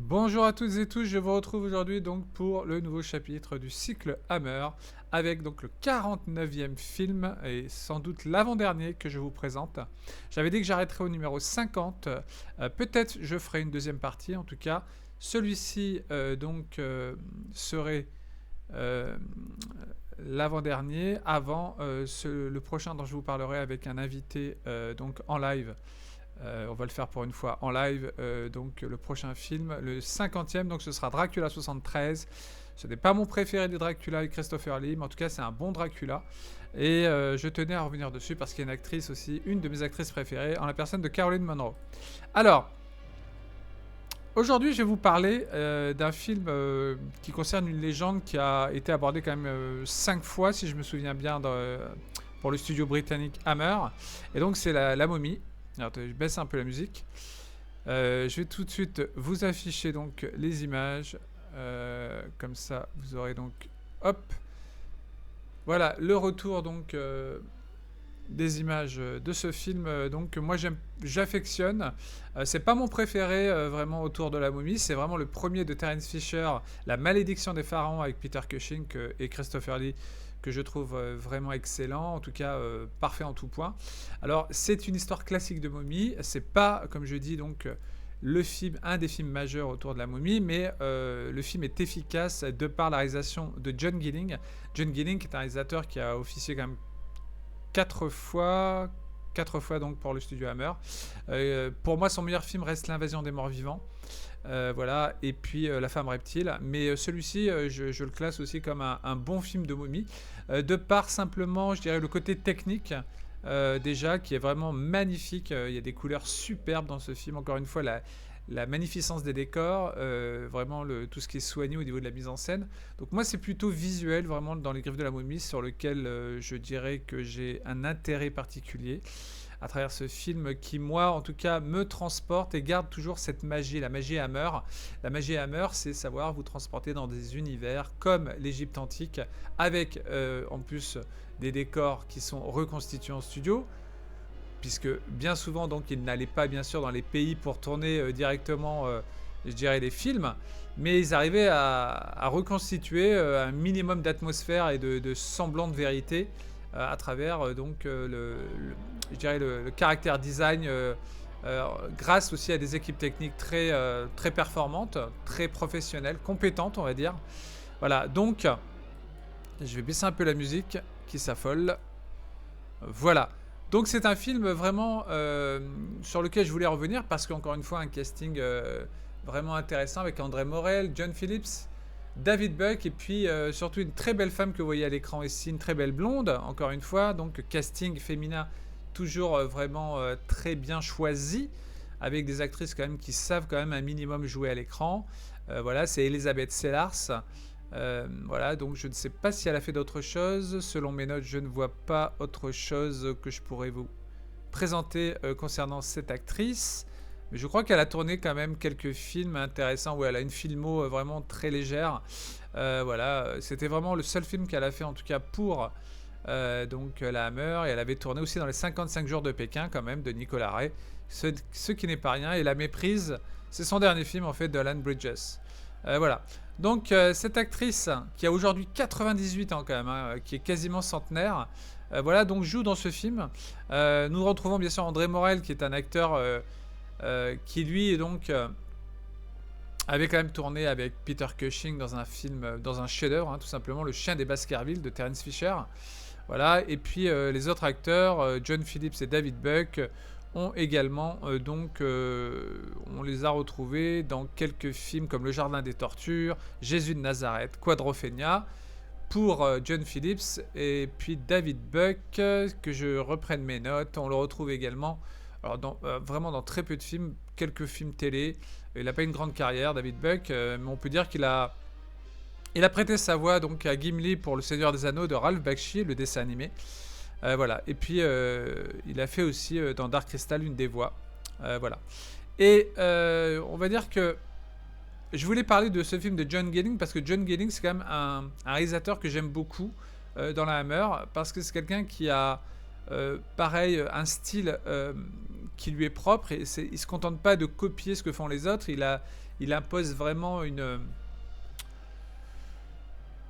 Bonjour à toutes et tous, je vous retrouve aujourd'hui donc pour le nouveau chapitre du cycle Hammer avec donc le 49e film et sans doute l'avant-dernier que je vous présente. J'avais dit que j'arrêterais au numéro 50, peut-être je ferai une deuxième partie en tout cas. Celui-ci serait euh, l'avant-dernier avant le prochain dont je vous parlerai avec un invité donc en live. On va le faire pour une fois en live. Donc le prochain film, le 50e, donc ce sera Dracula 73. Ce n'est pas mon préféré des Dracula avec Christopher Lee, mais en tout cas c'est un bon Dracula. Et je tenais à revenir dessus parce qu'il y a une actrice aussi, une de mes actrices préférées, en la personne de Caroline Munro. Alors, aujourd'hui je vais vous parler d'un film qui concerne une légende qui a été abordée quand même 5 fois, si je me souviens bien, pour le studio britannique Hammer. Et donc c'est la momie. Alors, je baisse un peu la musique. Je vais tout de suite vous afficher donc les images. Comme ça, vous aurez donc... Hop. Voilà, le retour donc des images de ce film. Donc moi, j'affectionne. C'est pas mon préféré vraiment autour de la momie. C'est vraiment le premier de Terence Fisher, La malédiction des pharaons avec Peter Cushing et Christopher Lee, que je trouve vraiment excellent, en tout cas parfait en tout point. Alors c'est une histoire classique de momie, c'est pas comme je dis donc un des films majeurs autour de la momie, mais le film est efficace de par la réalisation de John Gilling. John Gilling est un réalisateur qui a officié quand même 4 fois donc pour le studio Hammer. Pour moi son meilleur film reste L'invasion des morts vivants. Voilà, et puis La femme reptile. Mais celui-ci, je le classe aussi comme un bon film de momie, de par simplement, je dirais, le côté technique, déjà, qui est vraiment magnifique. Il y a des couleurs superbes dans ce film. Encore une fois, la magnificence des décors, vraiment tout ce qui est soigné au niveau de la mise en scène. Donc moi, c'est plutôt visuel, vraiment, dans Les Griffes de la momie, sur lequel je dirais que j'ai un intérêt particulier à travers ce film qui, moi, en tout cas, me transporte et garde toujours cette magie, la magie Hammer. La magie Hammer, c'est savoir vous transporter dans des univers comme l'Égypte antique, avec en plus des décors qui sont reconstitués en studio, puisque bien souvent, donc, ils n'allaient pas, bien sûr, dans les pays pour tourner directement, je dirais, les films, mais ils arrivaient à reconstituer un minimum d'atmosphère et de semblant de vérité à travers je dirais le caractère design grâce aussi à des équipes techniques très performantes, très professionnelles, compétentes on va dire. Voilà, donc je vais baisser un peu la musique qui s'affole. Voilà. Donc c'est un film vraiment sur lequel je voulais revenir parce qu'encore une fois un casting vraiment intéressant avec André Morel, John Phillips, David Buck et puis surtout une très belle femme que vous voyez à l'écran ici, une très belle blonde, encore une fois, donc casting féminin toujours vraiment très bien choisi, avec des actrices quand même qui savent quand même un minimum jouer à l'écran. Voilà, c'est Elizabeth Sellars. Voilà, donc je ne sais pas si elle a fait d'autres choses. Selon mes notes, je ne vois pas autre chose que je pourrais vous présenter concernant cette actrice. Mais je crois qu'elle a tourné quand même quelques films intéressants où elle a une filmo vraiment très légère. Voilà, c'était vraiment le seul film qu'elle a fait en tout cas pour la Hammer. Et elle avait tourné aussi dans les 55 jours de Pékin quand même de Nicolas Ray. Ce qui n'est pas rien. Et La Méprise, c'est son dernier film en fait de Alan Bridges. Voilà. Donc cette actrice qui a aujourd'hui 98 ans quand même, hein, qui est quasiment centenaire, voilà, donc joue dans ce film. Nous retrouvons bien sûr André Morel qui est un acteur qui lui est donc avait quand même tourné avec Peter Cushing dans un film, dans un chef-d'œuvre, hein, tout simplement, Le Chien des Baskerville de Terence Fisher. Voilà, et puis les autres acteurs, John Phillips et David Buck, ont également on les a retrouvés dans quelques films comme Le Jardin des Tortures, Jésus de Nazareth, Quadrophenia, pour John Phillips, et puis David Buck, que je reprenne mes notes, on le retrouve également alors vraiment dans très peu de films, quelques films télé. Il n'a pas une grande carrière, David Buck, mais on peut dire il a prêté sa voix donc à Gimli pour Le Seigneur des Anneaux de Ralph Bakshi, le dessin animé. Voilà. Et puis il a fait aussi dans Dark Crystal une des voix. Voilà. Et on va dire que je voulais parler de ce film de John Gilling parce que John Gilling c'est quand même un réalisateur que j'aime beaucoup dans la Hammer parce que c'est quelqu'un qui a pareil un style qui lui est propre, et il se contente pas de copier ce que font les autres, il impose vraiment une,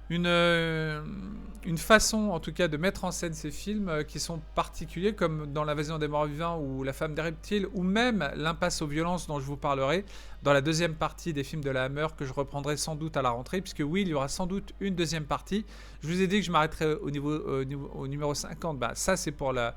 une façon, en tout cas, de mettre en scène ces films qui sont particuliers, comme dans L'Invasion des morts vivants ou La femme des reptiles, ou même L'impasse aux violences dont je vous parlerai dans la deuxième partie des films de la Hammer, que je reprendrai sans doute à la rentrée, puisque oui, il y aura sans doute une deuxième partie. Je vous ai dit que je m'arrêterai au numéro 50, bah, ça c'est pour la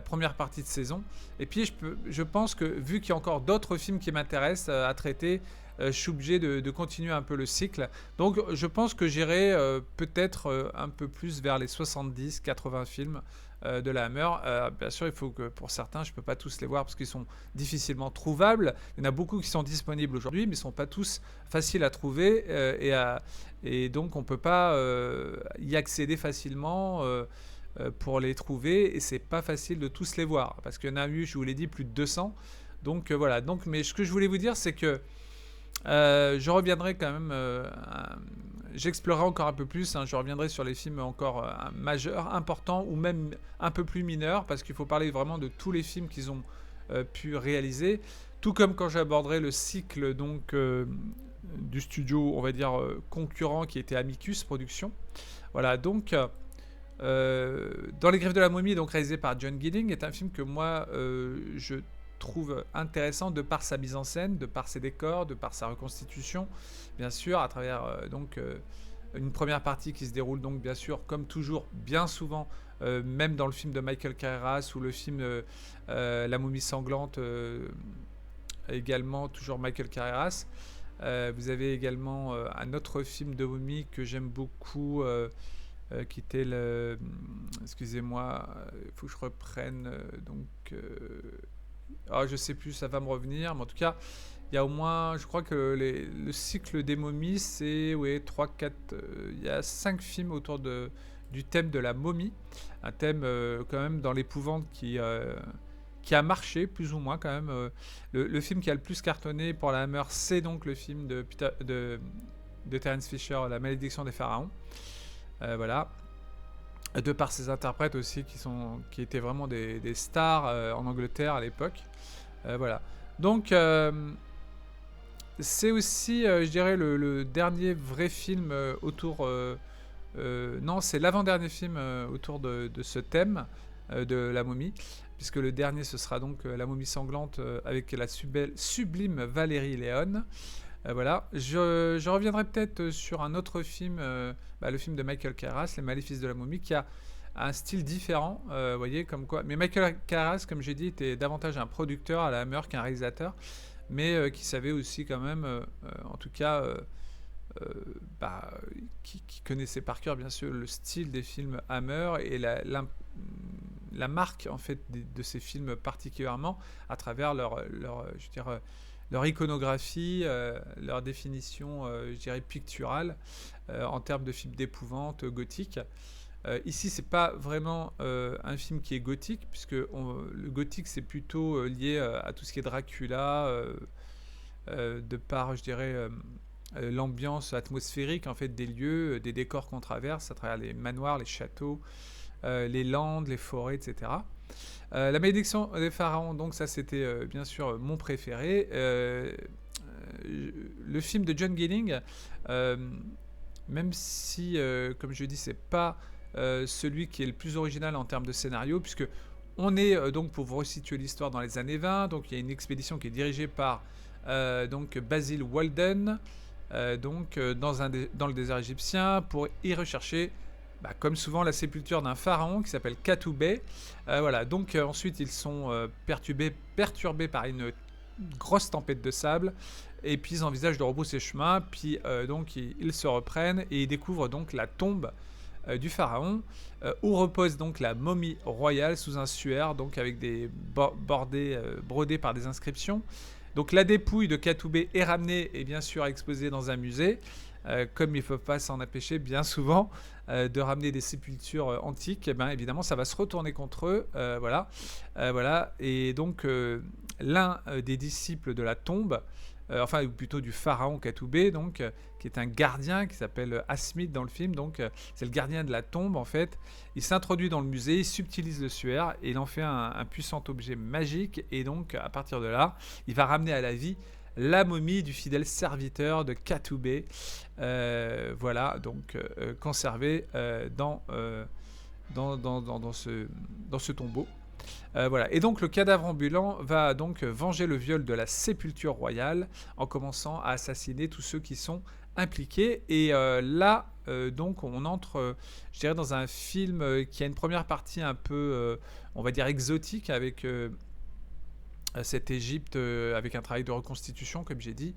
première partie de saison. Et puis je pense que, vu qu'il y a encore d'autres films qui m'intéressent à traiter, je suis obligé de continuer un peu le cycle. Donc je pense que j'irai peut-être un peu plus vers les 70-80 films de la Hammer. Bien sûr, il faut que pour certains, je ne peux pas tous les voir parce qu'ils sont difficilement trouvables. Il y en a beaucoup qui sont disponibles aujourd'hui, mais ils ne sont pas tous faciles à trouver. Et donc on ne peut pas y accéder facilement pour les trouver. Et c'est pas facile de tous les voir parce qu'il y en a eu, je vous l'ai dit, plus de 200. Donc voilà. Donc, mais ce que je voulais vous dire, c'est que je reviendrai quand même, j'explorerai encore un peu plus, hein, je reviendrai sur les films encore majeurs, importants ou même un peu plus mineurs, parce qu'il faut parler vraiment de tous les films qu'ils ont pu réaliser, tout comme quand j'aborderai le cycle donc, du studio, on va dire, concurrent qui était Amicus Productions. Voilà, donc Dans les griffes de la momie, donc réalisé par John Gidding, est un film que moi je trouve intéressant de par sa mise en scène, de par ses décors, de par sa reconstitution, bien sûr, à travers une première partie qui se déroule donc bien sûr, comme toujours, bien souvent, même dans le film de Michael Carreras ou le film La momie sanglante, également toujours Michael Carreras. Vous avez également un autre film de momie que j'aime beaucoup, qui était le... Excusez-moi, il faut que je reprenne je sais plus, ça va me revenir, mais en tout cas, il y a au moins, je crois que le cycle des momies, c'est 3, 4, il y a 5 films autour du thème de la momie, un thème quand même dans l'épouvante qui a marché plus ou moins quand même. Le film qui a le plus cartonné pour la Hammer, c'est donc le film de Terence Fisher, La malédiction des pharaons. Voilà. De par ses interprètes aussi qui étaient vraiment des stars en Angleterre à l'époque. Voilà. Donc c'est aussi, je dirais, le dernier vrai film autour... non, c'est l'avant-dernier film autour de ce thème de la momie, puisque le dernier, ce sera donc La momie sanglante avec la sublime Valérie Léon. Voilà. Je reviendrai peut-être sur un autre film, le film de Michael Carras, Les Maléfices de la momie, qui a un style différent, voyez, comme quoi. Mais Michael Carras, comme j'ai dit, était davantage un producteur à la Hammer qu'un réalisateur, mais qui savait aussi quand même, en tout cas, qui connaissait par cœur, bien sûr, le style des films Hammer et la marque, en fait, de ces films particulièrement, à travers leur iconographie, leur définition, je dirais, picturale, en termes de films d'épouvante gothique. Ici, c'est pas vraiment un film qui est gothique, puisque le gothique, c'est plutôt lié à tout ce qui est Dracula, de par, je dirais, l'ambiance atmosphérique, en fait, des lieux, des décors qu'on traverse à travers les manoirs, les châteaux, les landes, les forêts, etc. La malédiction des pharaons, donc ça c'était bien sûr mon préféré. Le film de John Gidding, même si, comme je dis, c'est pas celui qui est le plus original en termes de scénario, puisque on est, donc pour vous resituer l'histoire, dans les années 20, donc il y a une expédition qui est dirigée par donc Basil Walden, dans le désert égyptien, pour y rechercher, comme souvent, la sépulture d'un pharaon qui s'appelle Katoubé. Voilà, donc ensuite ils sont perturbés par une grosse tempête de sable, et puis ils envisagent de rebrousser chemin, puis donc ils se reprennent et ils découvrent donc la tombe du pharaon, où repose donc la momie royale sous un suaire, donc avec des brodés par des inscriptions. Donc la dépouille de Katoubé est ramenée et bien sûr exposée dans un musée. Comme il ne faut pas s'en empêcher bien souvent de ramener des sépultures antiques, évidemment ça va se retourner contre eux. Voilà. Et donc l'un des disciples de la tombe enfin ou plutôt du pharaon Katoubé, donc qui est un gardien qui s'appelle Asmid dans le film, donc c'est le gardien de la tombe en fait. Il s'introduit dans le musée, il subtilise le suaire et il en fait un puissant objet magique, et donc à partir de là, il va ramener à la vie la momie du fidèle serviteur de Katoubé, voilà, donc conservée dans ce tombeau. Voilà. Et donc le cadavre ambulant va donc venger le viol de la sépulture royale en commençant à assassiner tous ceux qui sont impliqués. Et là, donc on entre, je dirais, dans un film qui a une première partie un peu, on va dire, exotique, avec cette Égypte, avec un travail de reconstitution, comme j'ai dit,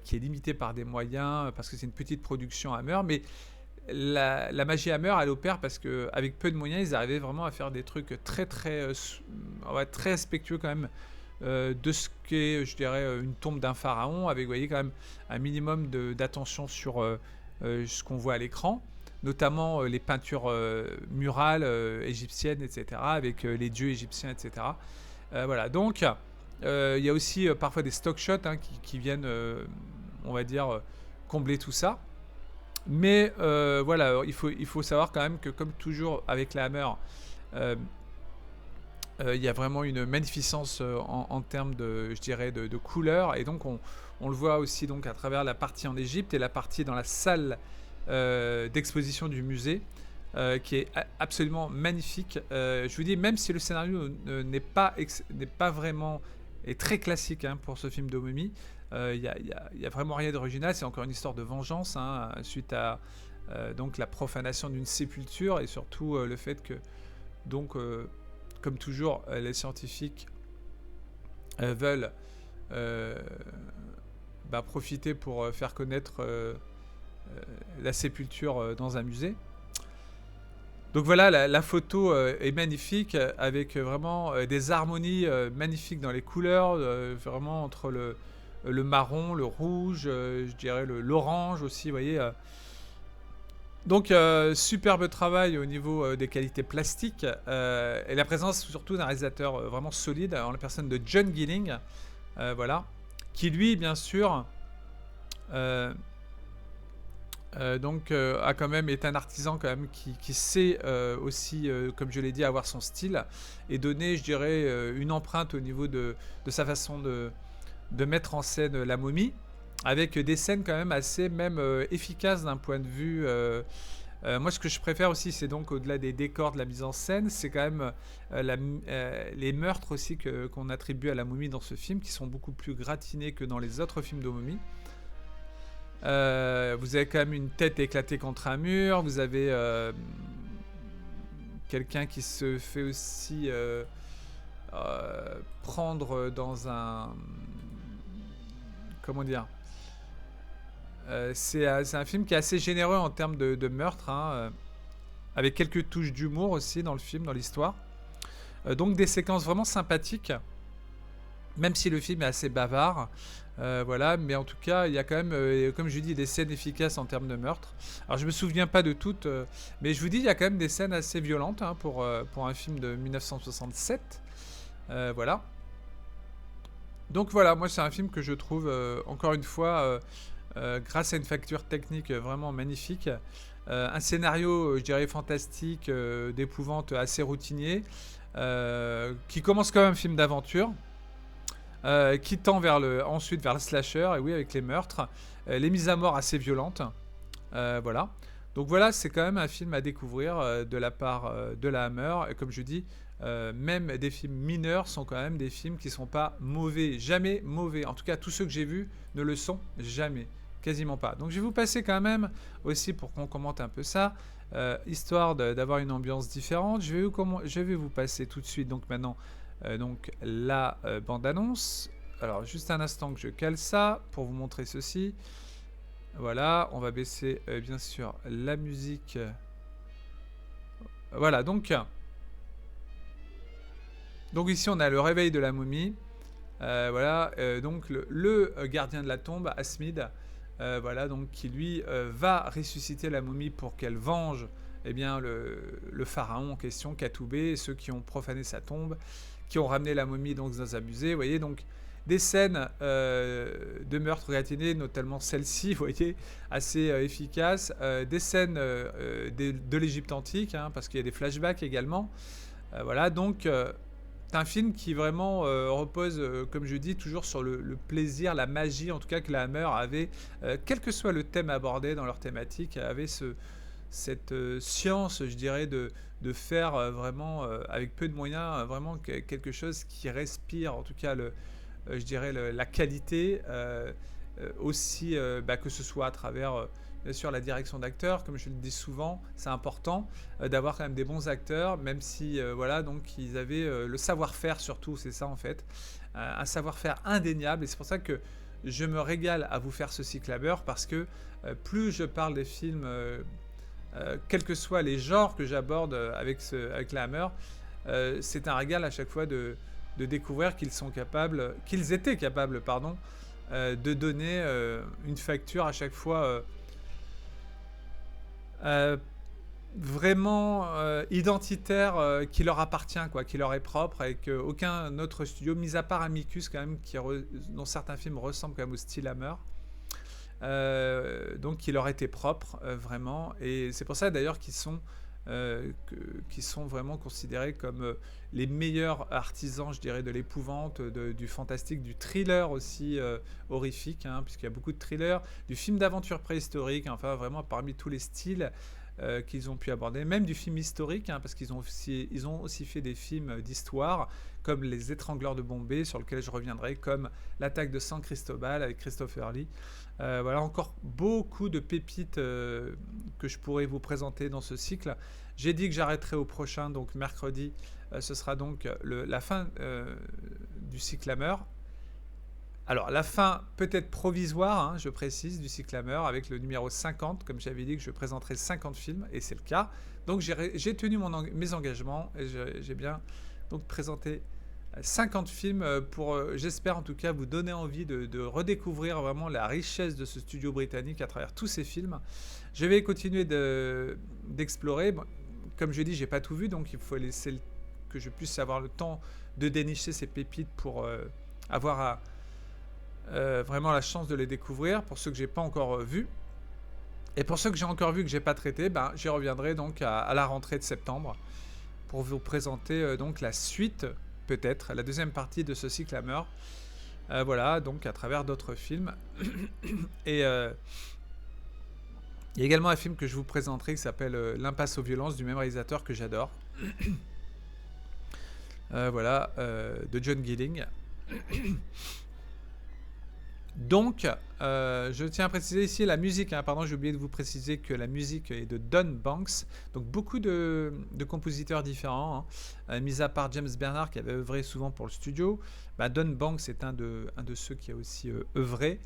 qui est limité par des moyens, parce que c'est une petite production Hammer, mais la magie Hammer, elle opère parce qu'avec peu de moyens, ils arrivaient vraiment à faire des trucs très très ouais, très respectueux quand même, de ce qu'est, je dirais, une tombe d'un pharaon, avec, vous voyez, quand même un minimum d'attention sur ce qu'on voit à l'écran, notamment les peintures murales égyptiennes, etc., avec les dieux égyptiens, etc. Voilà, donc il y a aussi parfois des stock shots, hein, qui viennent, on va dire, combler tout ça. Mais voilà, il faut savoir quand même que, comme toujours avec la Hammer, il y a vraiment une magnificence en termes de, je dirais, de couleurs. Et donc on le voit aussi donc à travers la partie en Égypte et la partie dans la salle d'exposition du musée, qui est absolument magnifique. Je vous dis, même si le scénario n'est pas vraiment, est très classique, hein, pour ce film de momie, il y a vraiment rien d'original. C'est encore une histoire de vengeance, hein, suite à donc la profanation d'une sépulture, et surtout le fait que, donc comme toujours, les scientifiques veulent profiter pour faire connaître la sépulture dans un musée. Donc voilà, la photo est magnifique, avec vraiment des harmonies magnifiques dans les couleurs, vraiment entre le marron, le rouge, je dirais l'orange aussi, vous voyez. Donc superbe travail au niveau des qualités plastiques, et la présence surtout d'un réalisateur vraiment solide, en la personne de John Gilling, voilà, qui lui, bien sûr, donc a quand même est un artisan quand même qui sait aussi, comme je l'ai dit, avoir son style et donner, je dirais, une empreinte au niveau de sa façon de mettre en scène la momie, avec des scènes quand même assez même efficaces d'un point de vue. Moi, ce que je préfère aussi, c'est donc, au-delà des décors, de la mise en scène, c'est quand même les meurtres aussi qu'on attribue à la momie dans ce film, qui sont beaucoup plus gratinés que dans les autres films de momie. Vous avez quand même une tête éclatée contre un mur, vous avez quelqu'un qui se fait aussi prendre dans un... Comment dire, c'est un film qui est assez généreux en termes de meurtre, hein, avec quelques touches d'humour aussi dans le film, dans l'histoire. Donc des séquences vraiment sympathiques, même si le film est assez bavard. Voilà, mais en tout cas, il y a quand même, comme je dis, des scènes efficaces en termes de meurtre. Alors, je me souviens pas de toutes, mais je vous dis, il y a quand même des scènes assez violentes, hein, pour un film de 1967. Voilà. Donc voilà, moi, c'est un film que je trouve, encore une fois, grâce à une facture technique vraiment magnifique, un scénario, je dirais, fantastique, d'épouvante, assez routinier, qui commence comme un film d'aventure, qui tend ensuite vers le slasher, et oui, avec les meurtres, les mises à mort assez violentes, voilà. Donc voilà, c'est quand même un film à découvrir de la part de la Hammer, et comme je dis, même des films mineurs sont quand même des films qui sont pas mauvais, jamais mauvais. En tout cas, tous ceux que j'ai vus ne le sont jamais, quasiment pas. Donc je vais vous passer quand même aussi, pour qu'on commente un peu ça, histoire d'avoir une ambiance différente. Je vais vous passer tout de suite, donc maintenant, donc la bande-annonce. Alors juste un instant que je cale ça pour vous montrer ceci. Voilà, on va baisser bien sûr la musique. Voilà, donc ici on a le réveil de la momie. Voilà, donc le gardien de la tombe, Asmid, voilà, donc qui lui va ressusciter la momie pour qu'elle venge, eh bien, le pharaon en question, Katoubé, et ceux qui ont profané sa tombe, qui ont ramené la momie donc dans un musée. Vous voyez, donc des scènes de meurtre gratiné, notamment celle-ci, vous voyez, assez efficace, des scènes de l'Égypte antique, hein, parce qu'il y a des flashbacks également. Voilà, donc c'est un film qui vraiment repose, comme je dis, toujours sur le plaisir, la magie, en tout cas que la Hammer avait, quel que soit le thème abordé dans leur thématique, avait cette science, je dirais, de faire vraiment, avec peu de moyens, vraiment quelque chose qui respire, en tout cas, je dirais, la qualité, aussi, que ce soit à travers, bien sûr, la direction d'acteurs, comme je le dis souvent, c'est important d'avoir quand même des bons acteurs, même si, voilà, donc ils avaient le savoir-faire surtout, c'est ça en fait, un savoir-faire indéniable, et c'est pour ça que je me régale à vous faire ce cycle Hammer, parce que plus je parle des films, quels que soient les genres que j'aborde avec la Hammer, c'est un régal à chaque fois de découvrir qu'ils étaient capables, pardon, de donner une facture à chaque fois euh, vraiment identitaire, qui leur appartient, quoi, qui leur est propre, et qu'aucun autre studio, mis à part Amicus quand même, dont certains films ressemblent quand même au style Hammer, donc qui leur était propre, vraiment, et c'est pour ça d'ailleurs qu'ils sont vraiment considérés comme les meilleurs artisans, je dirais, de l'épouvante, du fantastique, du thriller aussi horrifique, hein, puisqu'il y a beaucoup de thrillers, du film d'aventure préhistorique, enfin vraiment parmi tous les styles qu'ils ont pu aborder, même du film historique, hein, parce qu'ils ont aussi fait des films d'histoire, comme Les Étrangleurs de Bombay, sur lequel je reviendrai, comme L'attaque de San Cristobal avec Christopher Lee. Voilà, encore beaucoup de pépites que je pourrais vous présenter dans ce cycle. J'ai dit que j'arrêterai au prochain, donc mercredi, ce sera donc la fin du cycle Hammer. Alors, la fin peut-être provisoire, hein, je précise, du cycle Hammer, avec le numéro 50, comme j'avais dit que je présenterai 50 films, et c'est le cas. Donc, j'ai tenu mes engagements, et j'ai bien donc présenté 50 films pour, j'espère en tout cas, vous donner envie de redécouvrir vraiment la richesse de ce studio britannique à travers tous ces films. Je vais continuer d'explorer. Bon, comme je dis, j'ai pas tout vu, donc il faut laisser que je puisse avoir le temps de dénicher ces pépites pour avoir vraiment la chance de les découvrir, pour ceux que j'ai pas encore vus. Et pour ceux que j'ai encore vus, que j'ai pas traités, j'y reviendrai donc à la rentrée de septembre pour vous présenter donc la suite, peut-être, la deuxième partie de ce cycle Hammer. Voilà, donc à travers d'autres films. Et il y a également un film que je vous présenterai qui s'appelle L'Impasse aux violences, du même réalisateur que j'adore. Voilà, de John Gilling. Donc, je tiens à préciser ici la musique, hein, pardon, j'ai oublié de vous préciser que la musique est de Don Banks, donc beaucoup de compositeurs différents, hein, mis à part James Bernard qui avait œuvré souvent pour le studio. Don Banks est un de ceux qui a aussi œuvré.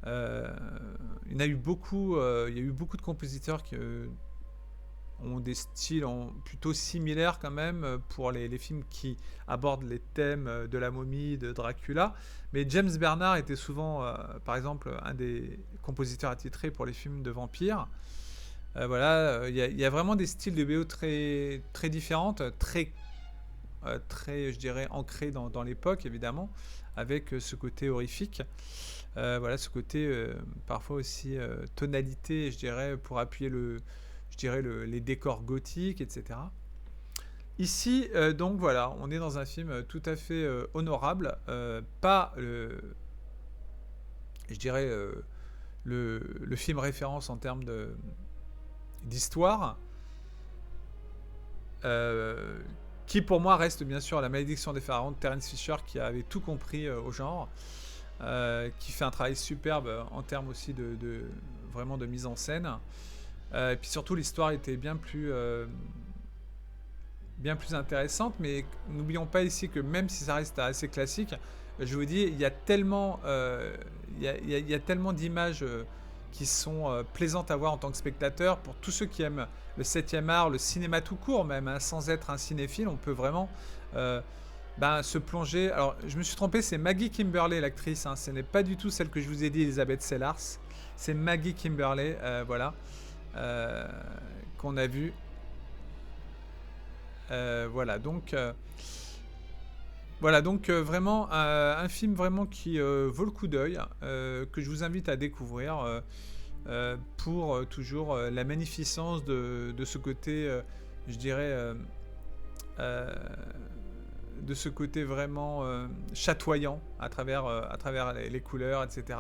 Il y a eu beaucoup de compositeurs qui ont des styles plutôt similaires quand même pour les films qui abordent les thèmes de la momie, de Dracula. Mais James Bernard était souvent, par exemple, un des compositeurs attitrés pour les films de vampires. Voilà, il y a vraiment des styles de BO très, très différentes, très, je dirais, ancrés dans l'époque, évidemment, avec ce côté horrifique. Voilà, ce côté parfois aussi tonalité, je dirais, pour appuyer les décors gothiques, etc. Ici, donc voilà, on est dans un film tout à fait honorable, pas je dirais le film référence en termes d'histoire, qui pour moi reste bien sûr La Malédiction des Pharaons de Terence Fisher, qui avait tout compris au genre, qui fait un travail superbe en termes aussi vraiment de mise en scène. Et puis surtout, l'histoire était bien plus intéressante, mais n'oublions pas ici que même si ça reste assez classique, je vous dis, il y a tellement, il y a tellement d'images qui sont plaisantes à voir en tant que spectateur. Pour tous ceux qui aiment le 7e art, le cinéma tout court même, hein, sans être un cinéphile, on peut vraiment se plonger. Alors, je me suis trompé, c'est Maggie Kimberley, l'actrice, hein, ce n'est pas du tout celle que je vous ai dit, Elizabeth Sellars, c'est Maggie Kimberley, voilà, qu'on a vu. Voilà, donc Voilà, donc vraiment un film vraiment qui vaut le coup d'œil, que je vous invite à découvrir pour toujours la magnificence de ce côté, je dirais, euh, de ce côté vraiment chatoyant à travers les couleurs, etc.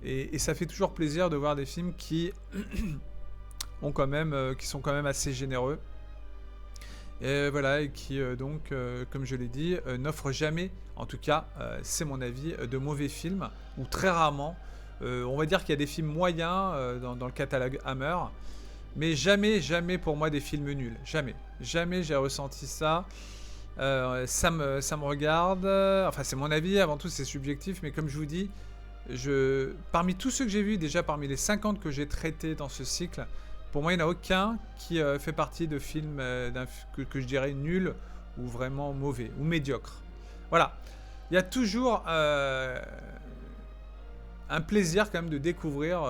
Et ça fait toujours plaisir de voir des films qui ont quand même, qui sont quand même assez généreux. Et voilà, et qui donc, comme je l'ai dit, n'offrent jamais, en tout cas, c'est mon avis, de mauvais films, ou très rarement. On va dire qu'il y a des films moyens dans le catalogue Hammer, mais jamais, jamais pour moi des films nuls. Jamais. Jamais j'ai ressenti ça. Ça me regarde. Enfin, c'est mon avis, avant tout, c'est subjectif, mais comme je vous dis, parmi tous ceux que j'ai vus, déjà parmi les 50 que j'ai traités dans ce cycle, pour moi, il n'y en a aucun qui fait partie de films que je dirais nuls ou vraiment mauvais ou médiocres. Voilà. Il y a toujours un plaisir quand même de découvrir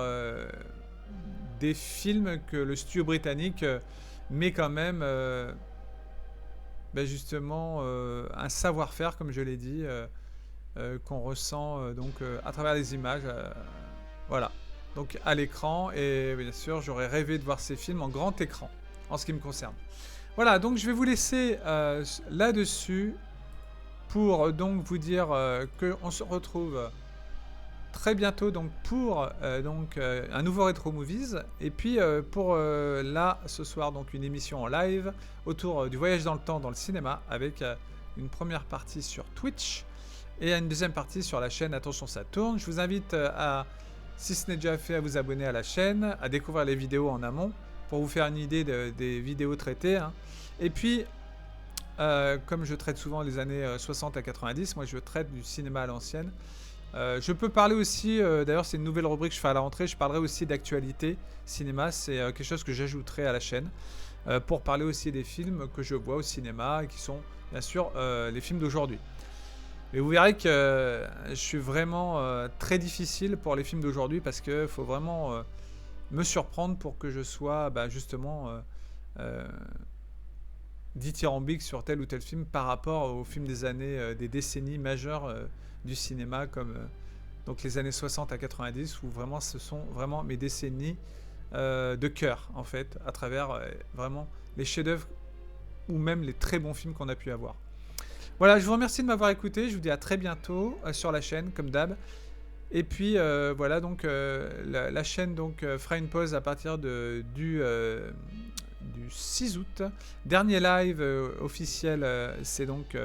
des films que le studio britannique met quand même justement un savoir-faire, comme je l'ai dit, qu'on ressent donc à travers les images. Voilà. Donc à l'écran, et bien sûr j'aurais rêvé de voir ces films en grand écran, en ce qui me concerne. Voilà, donc je vais vous laisser là-dessus pour donc vous dire qu'on se retrouve très bientôt donc pour un nouveau Retro Movies, et puis pour là ce soir donc une émission en live autour du voyage dans le temps dans le cinéma, avec une première partie sur Twitch et une deuxième partie sur la chaîne Attention ça tourne. Je vous invite à, si ce n'est déjà fait, à vous abonner à la chaîne, à découvrir les vidéos en amont pour vous faire une idée des vidéos traitées, hein. Et puis comme je traite souvent les années 60 à 90, moi je traite du cinéma à l'ancienne. Je peux parler aussi, d'ailleurs c'est une nouvelle rubrique que je fais à la rentrée, je parlerai aussi d'actualité cinéma, c'est quelque chose que j'ajouterai à la chaîne, pour parler aussi des films que je vois au cinéma, et qui sont bien sûr les films d'aujourd'hui. Mais vous verrez que je suis vraiment très difficile pour les films d'aujourd'hui, parce qu'il faut vraiment me surprendre pour que je sois justement dithyrambique sur tel ou tel film par rapport aux films des années, des décennies majeures du cinéma, comme donc les années 60 à 90, où vraiment ce sont vraiment mes décennies de cœur, en fait, à travers vraiment les chefs-d'œuvre ou même les très bons films qu'on a pu avoir. Voilà, je vous remercie de m'avoir écouté, je vous dis à très bientôt sur la chaîne, comme d'hab. Et puis voilà, donc la chaîne donc fera une pause à partir du 6 août. Dernier live officiel, c'est donc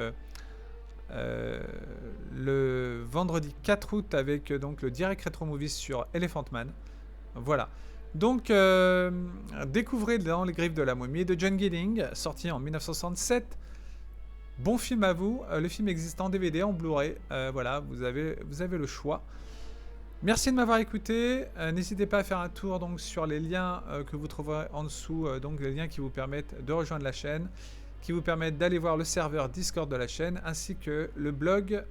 le vendredi 4 août, avec donc le Direct Retro Movies sur Elephant Man. Voilà. Donc découvrez Dans les griffes de la momie de John Gilling, sorti en 1967. Bon film à vous. Le film existe en DVD, en Blu-ray. Voilà, vous avez le choix. Merci de m'avoir écouté. N'hésitez pas à faire un tour donc sur les liens que vous trouverez en dessous, donc les liens qui vous permettent de rejoindre la chaîne, qui vous permettent d'aller voir le serveur Discord de la chaîne, ainsi que le blog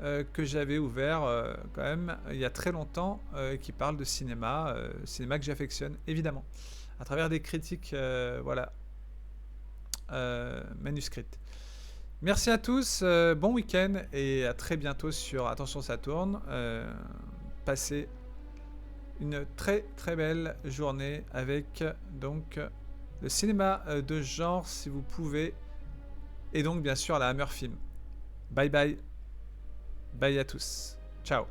que j'avais ouvert quand même il y a très longtemps, qui parle de cinéma, cinéma que j'affectionne évidemment, à travers des critiques voilà, manuscrites. Merci à tous, bon week-end, et à très bientôt sur Attention ça tourne. Passez une très très belle journée avec donc le cinéma de genre si vous pouvez, et donc bien sûr la Hammer Film. Bye bye, bye à tous, ciao.